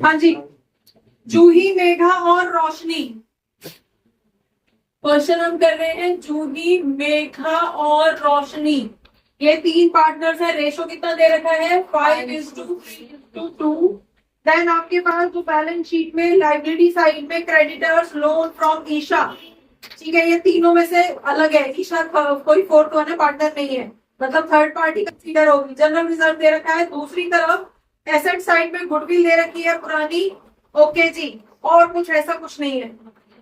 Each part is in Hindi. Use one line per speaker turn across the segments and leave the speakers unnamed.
हाँ जी, जूही, मेघा और रोशनी। क्वेश्चन हम कर रहे हैं जूही, मेघा और रोशनी, ये तीन पार्टनर्स है। रेशो कितना दे रखा है? 5:3:2। देन आपके पास जो बैलेंस शीट में लाइबिलिटी साइड में क्रेडिटर्स लोन फ्रॉम ईशा, ठीक है, ये तीनों में से अलग है। ईशा कोई फोर्थ वन है, पार्टनर नहीं है, मतलब थर्ड पार्टी कंसीडर होगी। जनरल रिजर्व दे रखा है। दूसरी तरफ एसेट साइड में गुडविल दे रखी है पुरानी। ओके जी, और कुछ ऐसा कुछ नहीं है।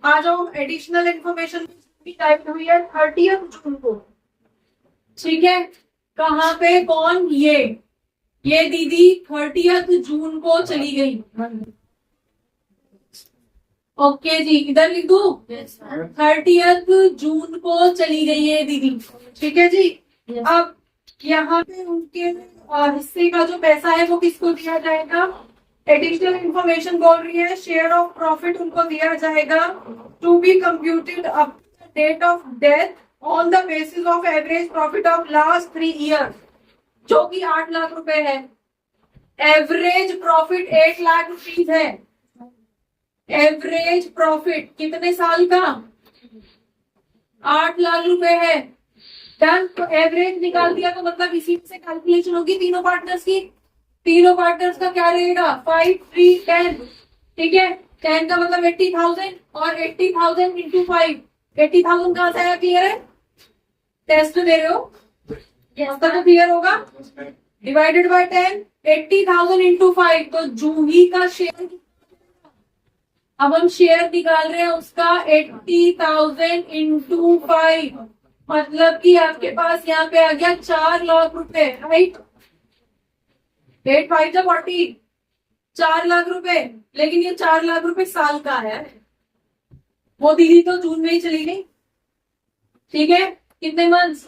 आ जाओ, एडिशनल इंफॉर्मेशन भी टाइप हुई है 30 जून को, ठीक है। कहाँ पे? कौन? ये दीदी 30 जून को चली गई। ओके जी, इधर लिख दू 30 जून को चली गई है दीदी, ठीक है जी। अब यहाँ पे उनके हिस्से का जो पैसा है वो किसको दिया जाएगा? एडिशनल इंफॉर्मेशन बोल रही है शेयर ऑफ प्रॉफिट उनको दिया जाएगा to be computed up date of death on the basis of average profit of last 3 year, जो कि 8 लाख रुपए है। एवरेज प्रॉफिट 8 लाख रुपीज है। एवरेज प्रॉफिट कितने साल का? 8 लाख रुपए है। डन। तो एवरेज निकाल दिया तो मतलब इसी से कैलकुलेशन होगी तीनों पार्टनर्स की। तीनों पार्टनर्स का क्या रहेगा? 5, 3, 10, ठीक है। 10 का मतलब 80,000 और 80,000 इंटू 5। 80,000 कहां से आया? क्लियर है? टेस्ट दे रहे हो तो क्लियर होगा। डिवाइडेड बाय 10, 80,000 इंटू 5, तो जूही का शेयर, अब हम शेयर निकाल रहे हैं उसका 80,000 इंटू 5, मतलब कि आपके पास यहाँ पे आ गया 4 लाख रुपए, राइट। 8 5 जा 40, 4 लाख रुपए। लेकिन ये 4 लाख रुपए साल का है। वो दीदी तो जून में ही चली गई, ठीक है। कितने मंथ्स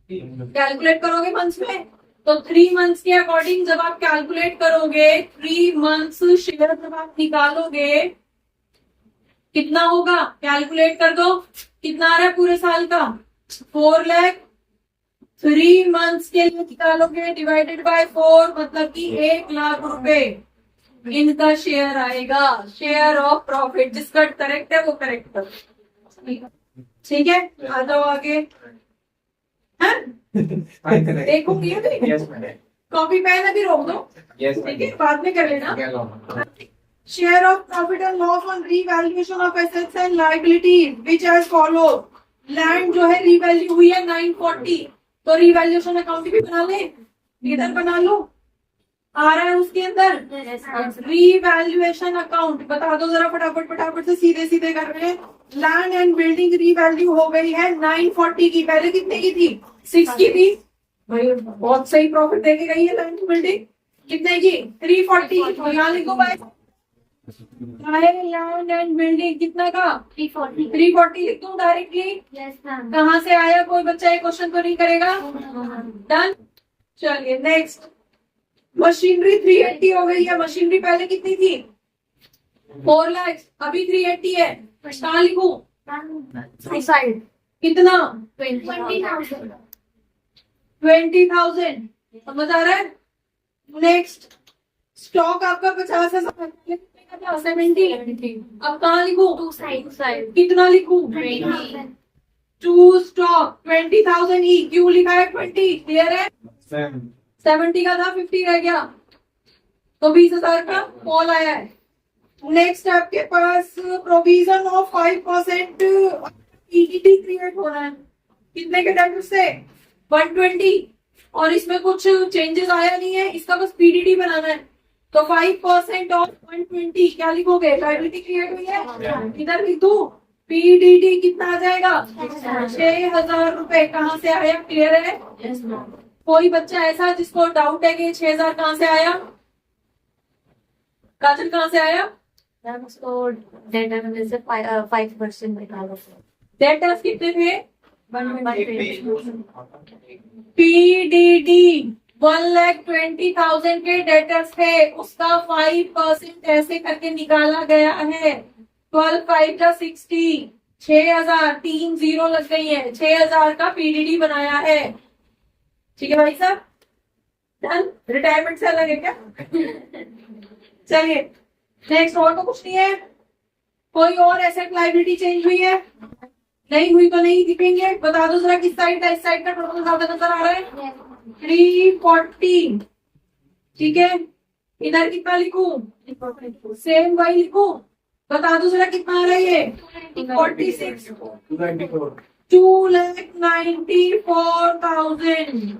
कैलकुलेट करोगे मंथ्स में? तो 3 मंथ्स के अकॉर्डिंग जब आप कैलकुलेट करोगे, 3 मंथ्स शेयर जब आप निकालोगे, कितना होगा? कैलकुलेट कर दो, कितना आ रहा है पूरे साल का? 4 लाख। 3 मंथ्स के लिए निकालोगे डिवाइडेड बाय 4, मतलब कि 1 लाख रुपए इनका शेयर आएगा। शेयर ऑफ प्रॉफिट, जिसका करेक्ट है वो करेक्ट करो, ठीक है। आ जाओ आगे। देखूंगी कॉपी पेन अभी रोक दो, ठीक है, बाद में कर लेना। Share of profit and loss on revaluation of assets and liabilities which as follow. Land जो है रीवैल्यू हुई है 940, तो रीवैल्यूएशन अकाउंट भी बना ले, इधर बना लो, आ रहा है उसके अंदर रीवैल्यूएशन अकाउंट। बता दो जरा फटाफट फटाफट से, सीधे सीधे कर रहे हैं। लैंड एंड बिल्डिंग रीवैल्यू हो गई है 940 की, पहले कितने की थी? 6 की थी। भाई बहुत सही प्रॉफिट देके गई है लैंड बिल्डिंग। कितने की? 340। तो यहाँ लिखो भाई, लैंड एंड बिल्डिंग कितना का? 340 लिख दूं डायरेक्टली? कहाँ से आया? कोई बच्चा ये क्वेश्चन तो नहीं करेगा? डन। चलिए नेक्स्ट। मशीनरी 380 हो गई है। मशीनरी पहले कितनी थी? 4 लाख, अभी 380 है। कहाँ लिखूं? कितना? 20,000। समझ आ रहा है? नेक्स्ट। स्टॉक आपका 50,000 था, 70। अब कहाँ लिखूं? कितना लिखूं? 2 स्टॉक 20,000 ही। क्यों लिखा है 20? क्लियर है? 70 का था, 50 रह गया, तो 20,000 का कॉल आया है। नेक्स्ट आपके पास प्रोविजन ऑफ 5% पीडीटी क्रिएट हो रहा है। कितने के टाइम से? 120, और इसमें कुछ चेंजेस आया नहीं है, इसका बस पीडीटी बनाना है। तो 5% ऑफ 120 क्या लिखोगे? लायबिलिटी क्रिएट हुई है, इधर लिख दू पीडीटी कितना आ जाएगा? 6,000 रुपए। कहाँ से आया? क्लियर है? कोई बच्चा ऐसा जिसको डाउट है कि 6,000 कहाँ से आया? काजल कहाँ से आया?
उसको डेटा में से 5% निकालो।
डेटर्स कितने थे? पीडीडी 1,20,000 के डेटर्स थे, उसका 5% ऐसे करके निकाला गया है। 12 5 का 60, 6,000, 3 0 लग गई है, 6,000 का पीडीडी बनाया है, ठीक है भाई साहब। डन। रिटायरमेंट से अलग है क्या? चलिए नेक्स्ट, और तो कुछ नहीं है। कोई और एसेट लायबिलिटी चेंज हुई है? नहीं हुई तो नहीं दिखेंगे। बता दो जरा किस साइड का, इस साइड का टोटल ज्यादा नजर आ रहा है? 340। ठीक है, इधर कितना लिखूं? सेम वही लिखूं? बता दो जरा कितना आ रहा है ये? 46। 2,94,000।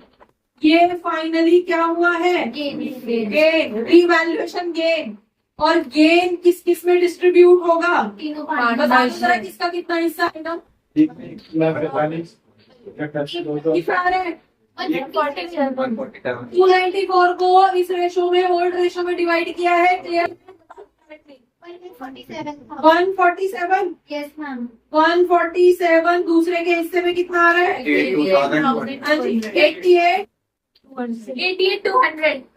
ये फाइनली क्या हुआ है? Gain, revaluation gain. और गेन किस किस में डिस्ट्रीब्यूट होगा? बता दो जरा किसका कितना हिस्सा आएगा? कितना आ रहा है? 294 को इस रेशो में, ओल्ड रेशो में डिवाइड किया है। क्लियर? 147।
Yes, ma'am.
147 दूसरे के हिस्से में कितना आ रहा है? 88।
200.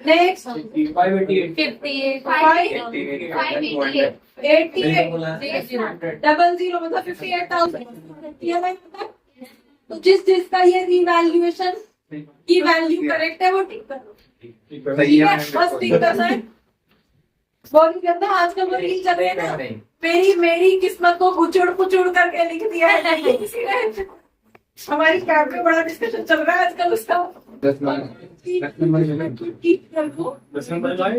नेक्स्ट
58.
00 मतलब 58,000। तो जिस जिसका ये रिवैल्यूएशन की वैल्यू करेक्ट है वो टिक करो। ठीक है, बस टिक करना है। बोली करना, आजकल वो रील चल रही है ना, मेरी किस्मत को कुचुड़ कुचुड़ करके लिख दिया है किसी ने। हमारी कैब में बड़ा डिस्कशन चल रहा है आजकल उसका।
10 नंबर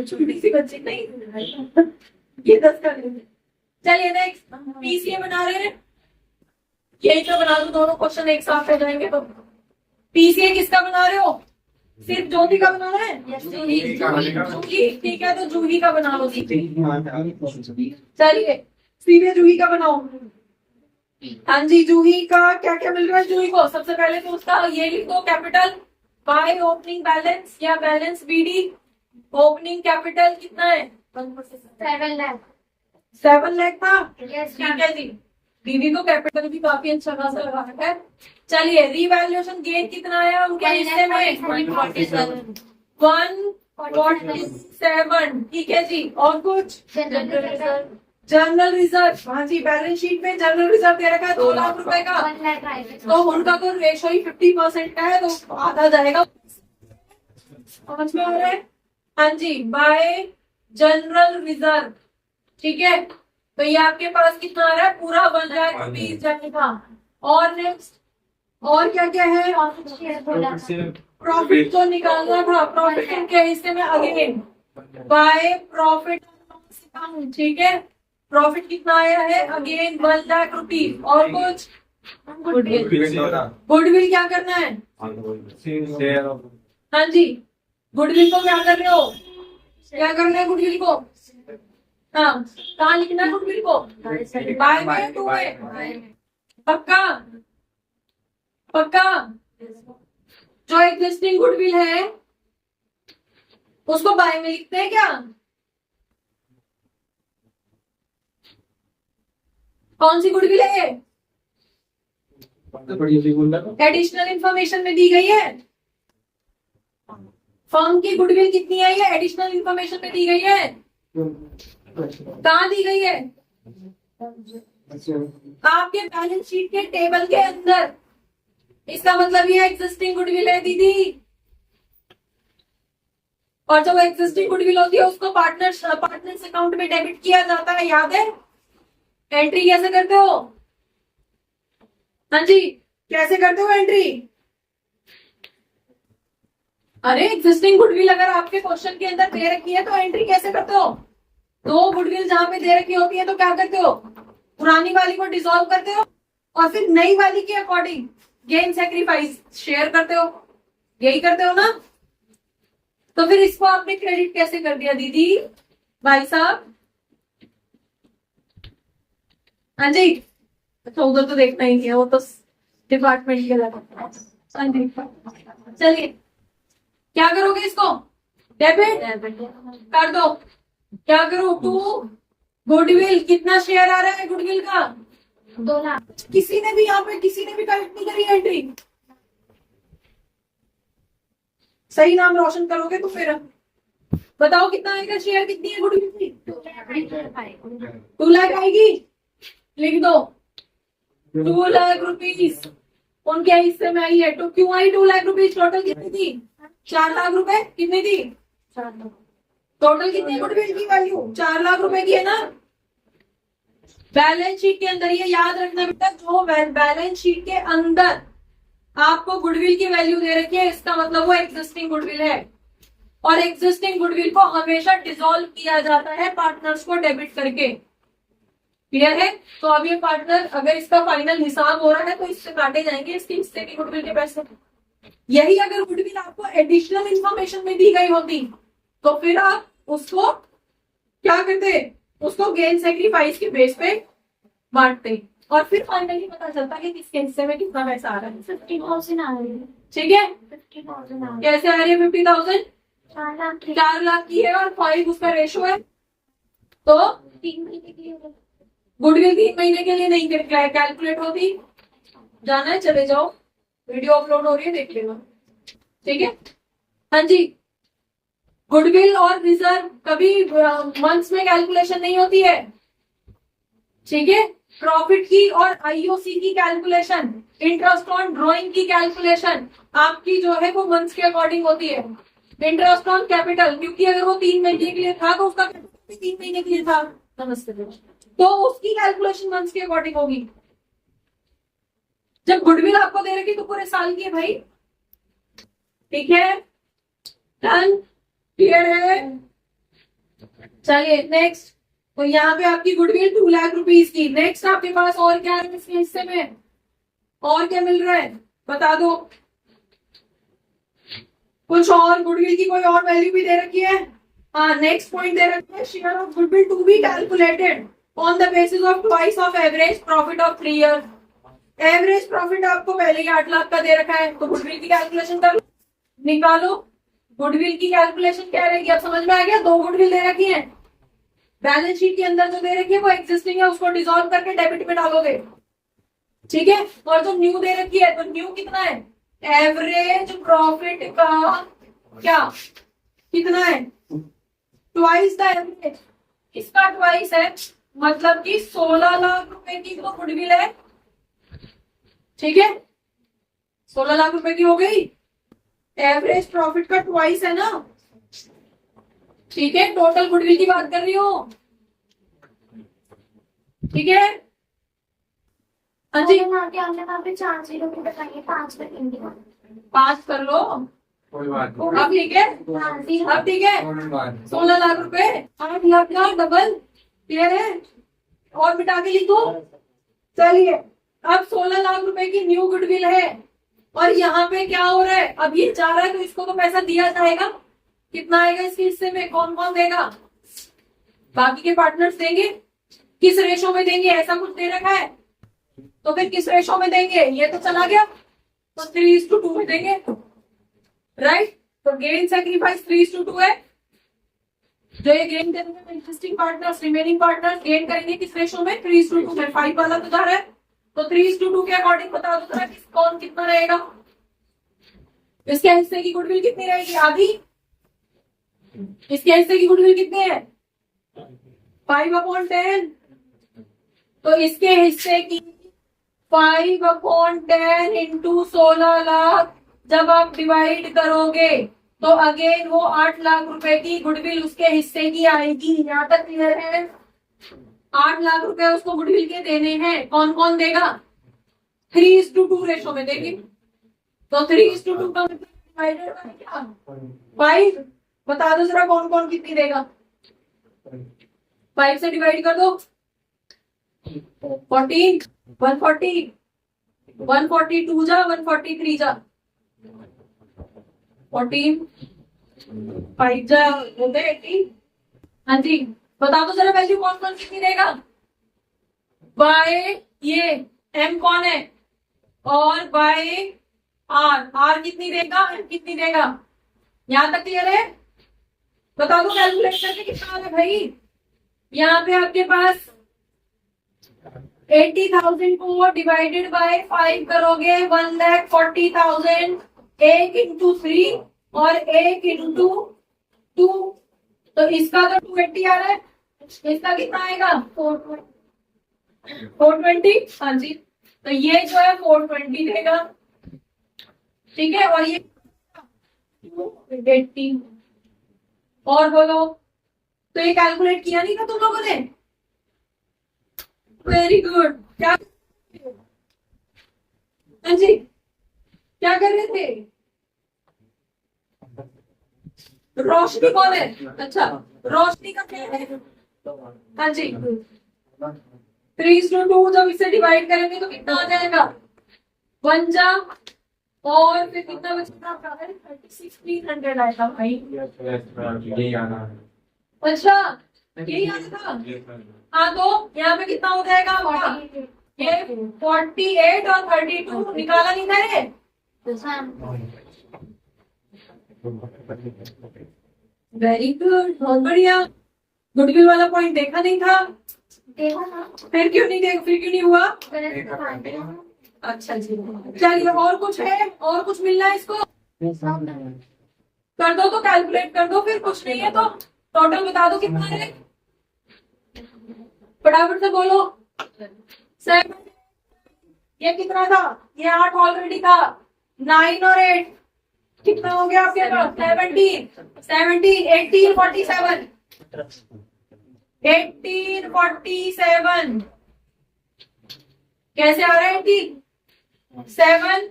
छोटी सी बच्ची नहीं, ये 10 कर लेंगे। चलिए नेक्स्ट, पीसीए बना रहे हैं। यही तो बना दो, दोनों क्वेश्चन एक साथ हो जाएंगे। तो पीसीए किसका बना रहे हो? सिर्फ ज्योति का बनाना है? जूही, ठीक है, तो जूही का बना लो। चलिए सीधे जूही का बनाओ। हाँ जी, जूही का क्या क्या मिल रहा है जूही को? सबसे पहले तो उसका ये लिख दो, कैपिटल बाय ओपनिंग बैलेंस या बैलेंस बीडी। ओपनिंग कैपिटल कितना है?
7 lakh.
7 लाख था।
Yes,
ठीक
ma'am.
है जी, दीदी तो कैपिटल भी काफी अच्छा खासा लगा है। चलिए रिवैल्यूएशन गेन कितना आया उनके हिस्से में?
147.
147। ठीक है जी, और कुछ?
General reserve.
General reserve. हाँ जी, बैलेंस शीट में जनरल रिजर्व दे रखा है 2 लाख रुपए का।
1 lakh आएगा.
तो उनका तो रेशो ही 50% का है, तो आधा जाएगा। समझ में आ रहा है? हाँ जी, बाय जनरल रिजर्व। ठीक है, तो ये आपके पास कितना आ रहा है? पूरा 1 लाख रुपीज जाएगा। और नेक्स्ट, और क्या क्या है? प्रॉफिट तो निकालना था, प्रॉफिट उनके हिस्से में अगेन बाय प्रॉफिट। ठीक है, प्रॉफिट कितना आया है? Again 1 lakh rupees. और कुछ? गुडविल क्या करना है? हाँ जी, गुडविल को क्या कर रहे हो? क्या करना है गुडविल को? हाँ, कहाँ लिखना है गुडविल को? बाय में, टू में? पक्का पक्का? जो एग्जिस्टिंग गुडविल है उसको बाय में लिखते हैं क्या? कौन सी गुडविल है? एडिशनल इंफॉर्मेशन में दी गई है। फर्म की गुडविल कितनी है ये एडिशनल इंफॉर्मेशन में दी गई है। कहाँ दी गई है? आपके बैलेंस शीट के टेबल के अंदर। इसका मतलब ये एग्जिस्टिंग गुडविल है दीदी। और जब एग्जिस्टिंग गुडविल होती है उसको पार्टनर्स अकाउंट में डेबिट किया जाता है, याद है? एंट्री कैसे करते हो? हाँ जी, कैसे करते हो एंट्री? अरे एग्जिस्टिंग गुडविल अगर आपके क्वेश्चन के अंदर दे रखी है तो एंट्री कैसे करते हो? दो गुडविल जहां पे दे रखी होती है तो क्या करते हो? पुरानी वाली को डिसॉल्व करते हो और फिर नई वाली के अकॉर्डिंग गेन सैक्रिफाइस शेयर करते हो। यही करते हो ना? तो फिर इसको आपने क्रेडिट कैसे कर दिया दीदी? भाई साहब, हाँ जी, अच्छा उधर तो देखना ही नहीं है, वो तो डिपार्टमेंट के लगा। हाँ जी, चलिए क्या करोगे इसको? डेबिट कर दो। क्या करो? टू गुडविल, कितना शेयर आ रहा है गुडविल का?
2 lakh.
किसी ने भी यहाँ पे किसी ने भी करेक्ट नहीं करी एंट्री। सही नाम रोशन करोगे तो फिर बताओ कितना आएगा शेयर, कितनी है गुडविल की? 2 लाख आएगी। लिख दो 2 लाख रुपीज। उनके हिस्से में आई है। तो क्यों आई 2 लाख रुपीज? टोटल कितनी थी? 4 लाख रुपए। कितनी थी? टोटल कितनी गुडविल की वैल्यू? 4 लाख रुपए की है ना। बैलेंस शीट के अंदर ये याद रखना बेटा, जो बैलेंस शीट के अंदर आपको गुडविल की वैल्यू दे रखी है, इसका मतलब वो एग्जिस्टिंग गुडविल है। और एग्जिस्टिंग गुडविल को हमेशा डिसॉल्व किया जाता है पार्टनर्स को डेबिट करके। क्लियर है? तो अब ये पार्टनर, अगर इसका फाइनल हिसाब हो रहा है तो इससे काटे जाएंगे इसके हिस्से की गुडविल के पैसे। यही अगर गुडविल आपको एडिशनल इंफॉर्मेशन में दी गई होती तो फिर आप उसको क्या करते? उसको गेन सेक्रीफाइस के बेस पे बांटते और फिर फाइनली पता चलता कि किसके हिस्से में कितना पैसा आ रहा है।
50,000 आ रही है।
ठीक है?
50,000 आ रही है।
कैसे आ रही है 50,000?
4 लाख की।
4 लाख की है और 5 उसका रेशो है, तो
3 महीने के लिए होगा।
गुडविल 3 महीने के लिए नहीं कैलकुलेट होती। जाना है चले जाओ, वीडियो अपलोड हो रही है, देख लेना। ठीक है? हाँ जी। गुडविल और रिजर्व कभी मंथ्स में कैलकुलेशन नहीं होती है। ठीक है? प्रॉफिट की और आईओसी की कैलकुलेशन, इंटरेस्ट ऑन ड्रॉइंग की कैलकुलेशन आपकी जो है वो मंथ्स के अकॉर्डिंग होती है। इंटरेस्ट ऑन कैपिटल, क्योंकि अगर वो 3 महीने के लिए था तो उसका कैपिटल भी 3 महीने के लिए था। नमस्ते, तो उसकी कैलकुलेशन मंथ्स के अकॉर्डिंग होगी। जब गुडविल आपको दे रखी तो पूरे साल की है भाई। ठीक है? डन? क्लियर है? चलिए नेक्स्ट। तो यहाँ पे आपकी गुडविल 2 लाख रुपीज की। नेक्स्ट आपके पास और क्या है इसके हिस्से में? और क्या मिल रहा है बता दो। कुछ और गुडविल की कोई और वैल्यू भी दे रखी है? हाँ, नेक्स्ट पॉइंट दे रखा है, share of goodwill to be calculated on the basis of twice of average profit of 3 year. Average profit आपको पहले ही 8 लाख का दे रखा है, तो गुडविल की कैलकुलेशन कर लो, निकालो। गुडविल की कैलकुलेशन क्या रहेगी? अब समझ में आ गया? 2 गुडविल दे रखी है, बैलेंस शीट के अंदर जो दे रखी है वो एग्जिस्टिंग है, उसको डिसॉल्व करके डेबिट में डालोगे। ठीक है? और जो न्यू दे रखी है, तो न्यू कितना है? एवरेज प्रॉफिट का क्या कितना है? Twice the average. इसका ट्वाइस है, मतलब कि 16 लाख रुपए की तो गुडविल है। ठीक है? 16 लाख रुपए की हो गई। एवरेज प्रॉफिट का ट्वाइस है ना। ठीक है? टोटल गुडविल की बात कर रही हूँ। ठीक है? हाँ जी,
हमने वहाँ पे 4 जीरो की बताइए, 5 कर देंगे।
5 कर लो।
कोई बात नहीं।
अब ठीक है? अब ठीक है? 16 लाख रुपए, 8 लाख का डबल। क्लियर है? और मिटा के लिखो। चलिए, अब 16 लाख रुपए की न्यू गुडविल है और यहाँ पे क्या हो रहा है? अब ये जा रहा है तो इसको तो पैसा दिया जाएगा। कितना आएगा इसके हिस्से में? कौन कौन देगा? बाकी के पार्टनर्स देंगे। किस रेशो में देंगे? ऐसा कुछ दे रखा है तो फिर किस रेशो में देंगे? ये तो चला गया, तो 3:2 में देंगे। राइट? तो गेन सेक्रीफाइस 3:2 है। जो ये गेन करेंगे existing partners, remaining partners gain करेंगे किस रेशो में? 3:2 में। 5 वाला तो जा रहा है, तो 3:2 के अकॉर्डिंग बता दो जरा कौन कितना रहेगा। इसके हिस्से की गुडविल कितनी रहेगी? आधी। इसके हिस्से की गुडविल कितनी है? 5/10। तो इसके हिस्से की 5/10 इंटू 16 लाख जब आप डिवाइड करोगे तो अगेन वो 8 लाख रुपए की गुडविल उसके हिस्से की आएगी। यहाँ तक क्लियर है? 8 लाख रुपए उसको गुडविल के देने हैं। कौन कौन देगा? 3:2 रेशो में देगी। तो 3:2 का मतलब डिवाइडेड बाय क्या? 5। बता दो जरा कौन कौन कितनी देगा? 5 से डिवाइड कर दो। 14, 140, 142 जा, 143 जा, 14, 5 जा होते 18। हाँ जी, बता दो जरा वैल्यू कौन कौन कितनी देगा? बाय ये m कौन है और बाय r कितनी देगा? m कितनी देगा? यहां तक क्लियर है? बता दो कैलकुलेट करके कितना आ रहा है भाई। यहाँ पे आपके पास 80,000 को डिवाइडेड बाय 5 करोगे 1,40,000। 1 इंटू 3 और 1 इंटू 2, तो इसका तो 280 आ रहा है। इसका कितना आएगा? 420। हाँ जी, तो ये जो है 420 देगा, ठीक है, और ये 80। और बोलो, तो ये कैलकुलेट किया नहीं था तुम लोगों ने? Very good. क्या, हाँ जी, क्या कर रहे थे? रोशनी कौन है? अच्छा, रोशनी का क्या है? हाँ जी, 3:2 जब इसे डिवाइड करेंगे तो कितना आ जाएगा? 1 जा, और फिर कितना बचेगा? 36,300 आएगा भाई।
यही आना है।
अच्छा, यही आता था। हाँ, तो यहाँ पे कितना हो जाएगा आपका? ये 48 और 32 निकाला नहीं था ये? वेरी गुड, बहुत बढ़िया। गुडविल वाला पॉइंट देखा नहीं था? फिर क्यों नहीं हुआ? अच्छा जी, चलिए, और कुछ है? और कुछ मिलना है इसको? कर दो तो कैलकुलेट कर दो, फिर कुछ नहीं है तो टोटल बता दो कितना है, फटाफट से बोलो। 7, ये कितना था? ये 8 ऑलरेडी था। 9 और 8 कितना हो गया आपके पास? 17, 1847। 1847 कैसे आ रहा है? 18, 7,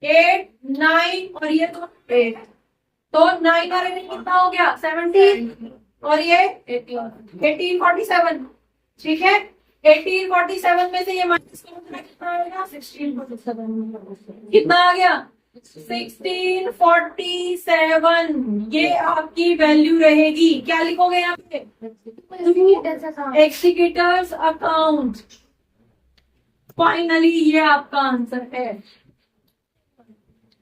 8, 9 और ये तो 8, तो 9 और 8 कितना हो गया? 17, और ये 1847, ठीक है। 1847 में से ये माइनस करना कितना आएगा? 1647। कितना आ गया? 1647। ये आपकी वैल्यू रहेगी। क्या लिखोगे यहाँ पे? Executors account. फाइनली ये आपका आंसर है।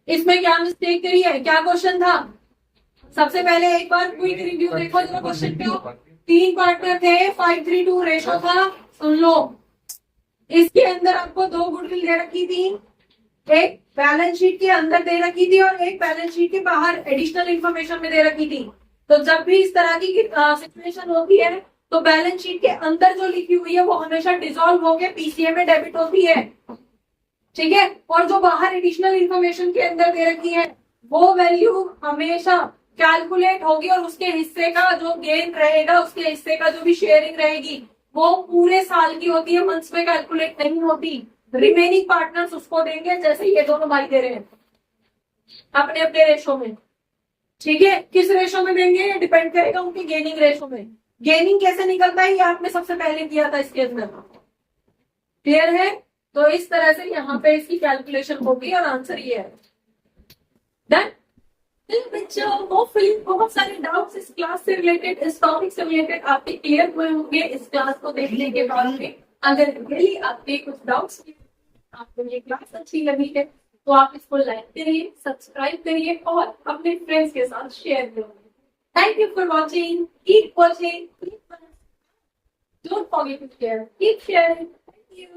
इसमें क्या मिस्टेक करी है? क्या क्वेश्चन था? सबसे पहले एक बार क्विक रिव्यू देखो जरा क्वेश्चन पे। 3 पार्टनर थे, 5:3 रेशो था। सुन लो, इसके अंदर आपको 2 गुडविल दे रखी थी, एक बैलेंस शीट के अंदर दे रखी थी और एक बैलेंस शीट के बाहर एडिशनल इंफॉर्मेशन में दे रखी थी। तो जब भी इस तरह की सिचुएशन होती है तो बैलेंस शीट के अंदर जो लिखी हुई है वो हमेशा डिसॉल्व होकर पीसीए में डेबिट होती है, ठीक है। और जो बाहर एडिशनल इंफॉर्मेशन के अंदर दे रखी है वो वैल्यू हमेशा कैलकुलेट होगी और उसके हिस्से का जो गेन रहेगा, उसके हिस्से का जो भी शेयरिंग रहेगी वो पूरे साल की होती है, मंथ्स में कैलकुलेट नहीं होती। रिमेनिंग पार्टनर्स उसको देंगे, जैसे ये दोनों भाई दे रहे हैं अपने अपने रेशो में, ठीक है। किस रेशो में देंगे ये डिपेंड करेगा उनके गेनिंग रेशो में। गेनिंग कैसे निकलता है ये आपने सबसे पहले किया था इसके अंदर, क्लियर है। तो इस तरह से यहाँ पे इसकी कैलकुलेशन होगी और आंसर ये है। डन बच्चों, होपफुली बहुत सारे डाउट्स इस क्लास से रिलेटेड, इस टॉपिक से रिलेटेड आपके क्लियर हुए होंगे इस क्लास को देखने के बाद में। अगर रियली आपके कुछ डाउट्स, आपको ये क्लास अच्छी लगी है तो आप इसको लाइक करिए, सब्सक्राइब करिए और अपने फ्रेंड्स के साथ शेयर करिए। Thank you for watching, keep watching, don't forget to share, keep sharing. Thank you.